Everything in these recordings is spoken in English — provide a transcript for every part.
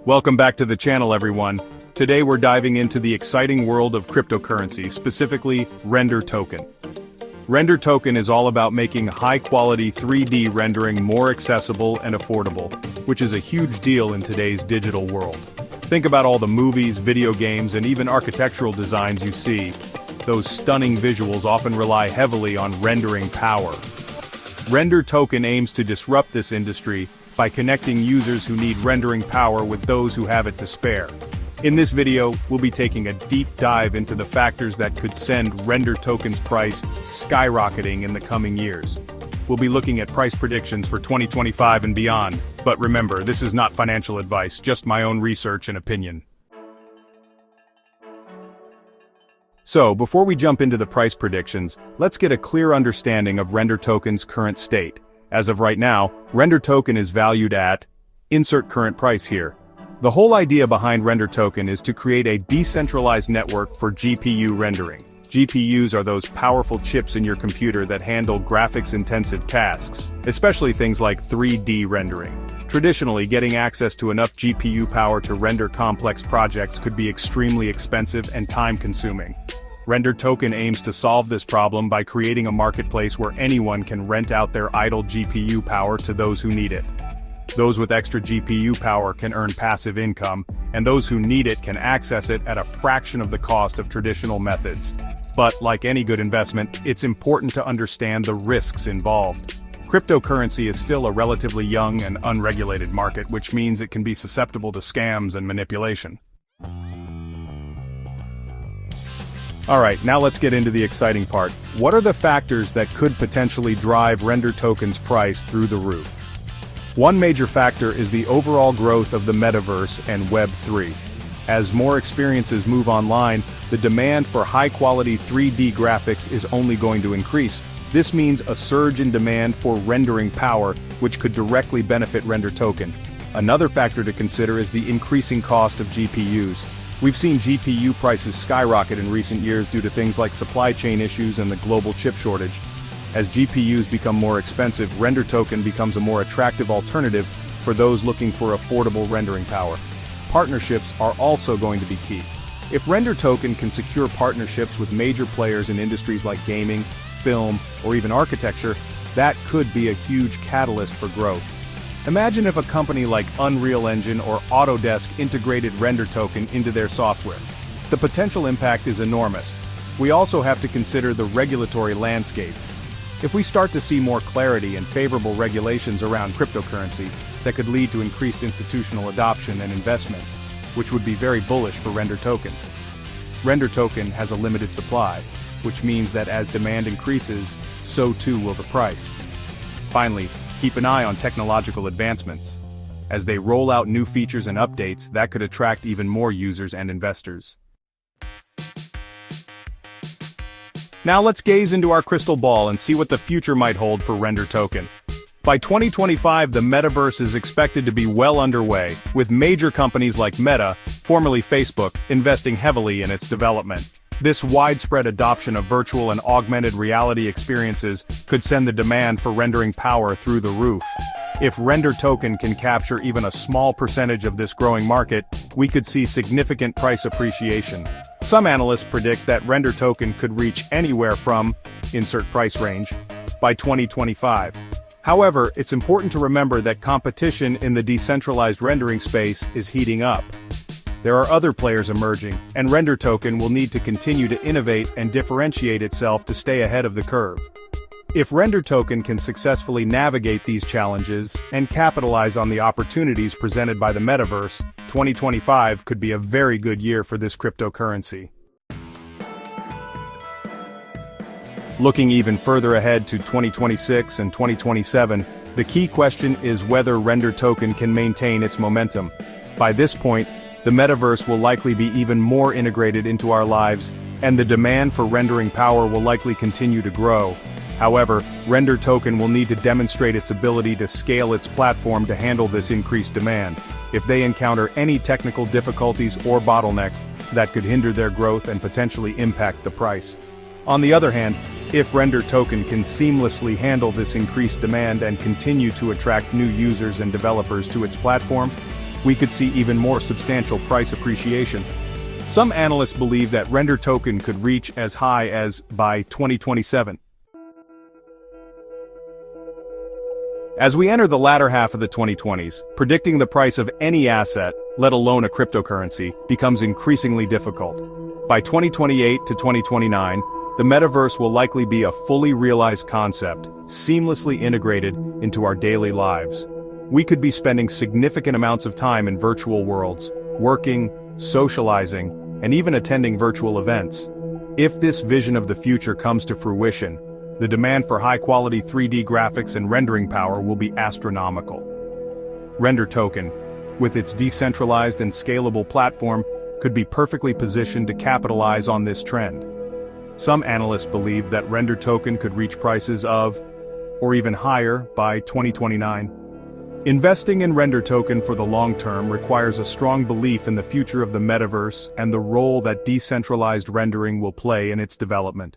Welcome back to the channel, everyone. Today we're diving into the exciting world of cryptocurrency, specifically Render Token. Render Token is all about making high-quality 3D rendering more accessible and affordable, which is a huge deal in today's digital world. Think about all the movies, video games, and even architectural designs you see. Those stunning visuals often rely heavily on rendering power. Render Token aims to disrupt this industry by connecting users who need rendering power with those who have it to spare. In this video, we'll be taking a deep dive into the factors that could send Render Token's price skyrocketing in the coming years. We'll be looking at price predictions for 2025 and beyond, but remember, this is not financial advice, just my own research and opinion. So, before we jump into the price predictions, let's get a clear understanding of Render Token's current state. As of right now, Render Token is valued at, insert current price here. The whole idea behind Render Token is to create a decentralized network for GPU rendering. GPUs are those powerful chips in your computer that handle graphics-intensive tasks, especially things like 3D rendering. Traditionally, getting access to enough GPU power to render complex projects could be extremely expensive and time-consuming. Render Token aims to solve this problem by creating a marketplace where anyone can rent out their idle GPU power to those who need it. Those with extra GPU power can earn passive income, and those who need it can access it at a fraction of the cost of traditional methods. But, like any good investment, it's important to understand the risks involved. Cryptocurrency is still a relatively young and unregulated market, which means it can be susceptible to scams and manipulation. Alright, now let's get into the exciting part. What are the factors that could potentially drive Render Token's price through the roof? One major factor is the overall growth of the metaverse and Web3. As more experiences move online, the demand for high-quality 3D graphics is only going to increase. This means a surge in demand for rendering power, which could directly benefit Render Token. Another factor to consider is the increasing cost of GPUs. We've seen GPU prices skyrocket in recent years due to things like supply chain issues and the global chip shortage. As GPUs become more expensive, Render Token becomes a more attractive alternative for those looking for affordable rendering power. Partnerships are also going to be key. If Render Token can secure partnerships with major players in industries like gaming, film, or even architecture, that could be a huge catalyst for growth. Imagine if a company like Unreal Engine or Autodesk integrated Render Token into their software. The potential impact is enormous. We also have to consider the regulatory landscape. If we start to see more clarity and favorable regulations around cryptocurrency, that could lead to increased institutional adoption and investment, which would be very bullish for Render Token. Render Token has a limited supply, which means that as demand increases, so too will the price. Finally, keep an eye on technological advancements. As they roll out new features and updates, that could attract even more users and investors. Now let's gaze into our crystal ball and see what the future might hold for Render Token. By 2025, the metaverse is expected to be well underway, with major companies like Meta, formerly Facebook, investing heavily in its development. This widespread adoption of virtual and augmented reality experiences could send the demand for rendering power through the roof. If Render Token can capture even a small percentage of this growing market, we could see significant price appreciation. Some analysts predict that Render Token could reach anywhere from, insert price range, by 2025. However, it's important to remember that competition in the decentralized rendering space is heating up. There are other players emerging, and Render Token will need to continue to innovate and differentiate itself to stay ahead of the curve. If Render Token can successfully navigate these challenges and capitalize on the opportunities presented by the metaverse, 2025 could be a very good year for this cryptocurrency. Looking even further ahead to 2026 and 2027, the key question is whether Render Token can maintain its momentum. By this point, the metaverse will likely be even more integrated into our lives, and the demand for rendering power will likely continue to grow. However, Render Token will need to demonstrate its ability to scale its platform to handle this increased demand. If they encounter any technical difficulties or bottlenecks, that could hinder their growth and potentially impact the price. On the other hand, if Render Token can seamlessly handle this increased demand and continue to attract new users and developers to its platform, we could see even more substantial price appreciation. Some analysts believe that Render token could reach as high as by 2027. As we enter the latter half of the 2020s, predicting the price of any asset, let alone a cryptocurrency, becomes increasingly difficult. By 2028 to 2029, the metaverse will likely be a fully realized concept, seamlessly integrated into our daily lives. We could be spending significant amounts of time in virtual worlds, working, socializing, and even attending virtual events. If this vision of the future comes to fruition, the demand for high-quality 3D graphics and rendering power will be astronomical. Render token, with its decentralized and scalable platform, could be perfectly positioned to capitalize on this trend. Some analysts believe that Render token could reach prices of, or even higher, by 2029. Investing in Render token for the long term requires a strong belief in the future of the metaverse and the role that decentralized rendering will play in its development.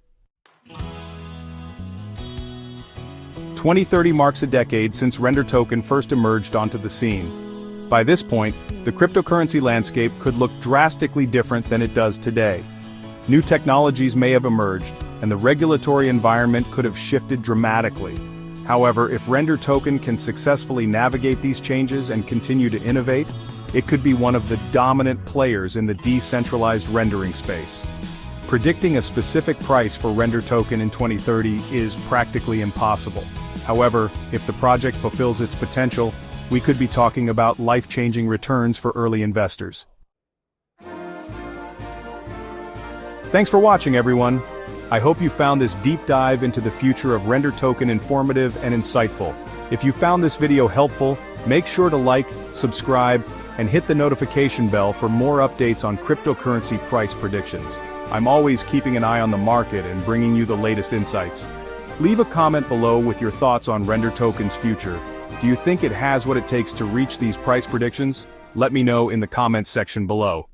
2030 marks a decade since Render token first emerged onto the scene. By this point, the cryptocurrency landscape could look drastically different than it does today. New technologies may have emerged, and the regulatory environment could have shifted dramatically. However, if Render token can successfully navigate these changes and continue to innovate, it could be one of the dominant players in the decentralized rendering space. Predicting a specific price for Render token in 2030 is practically impossible. However, if the project fulfills its potential, we could be talking about life-changing returns for early investors. Thanks for watching, everyone. I hope you found this deep dive into the future of Render token informative and insightful. If you found this video helpful, make sure to like, subscribe, and hit the notification bell for more updates on cryptocurrency price predictions. I'm always keeping an eye on the market and bringing you the latest insights. Leave a comment below with your thoughts on Render token's future. Do you think it has what it takes to reach these price predictions? Let me know in the comments section below.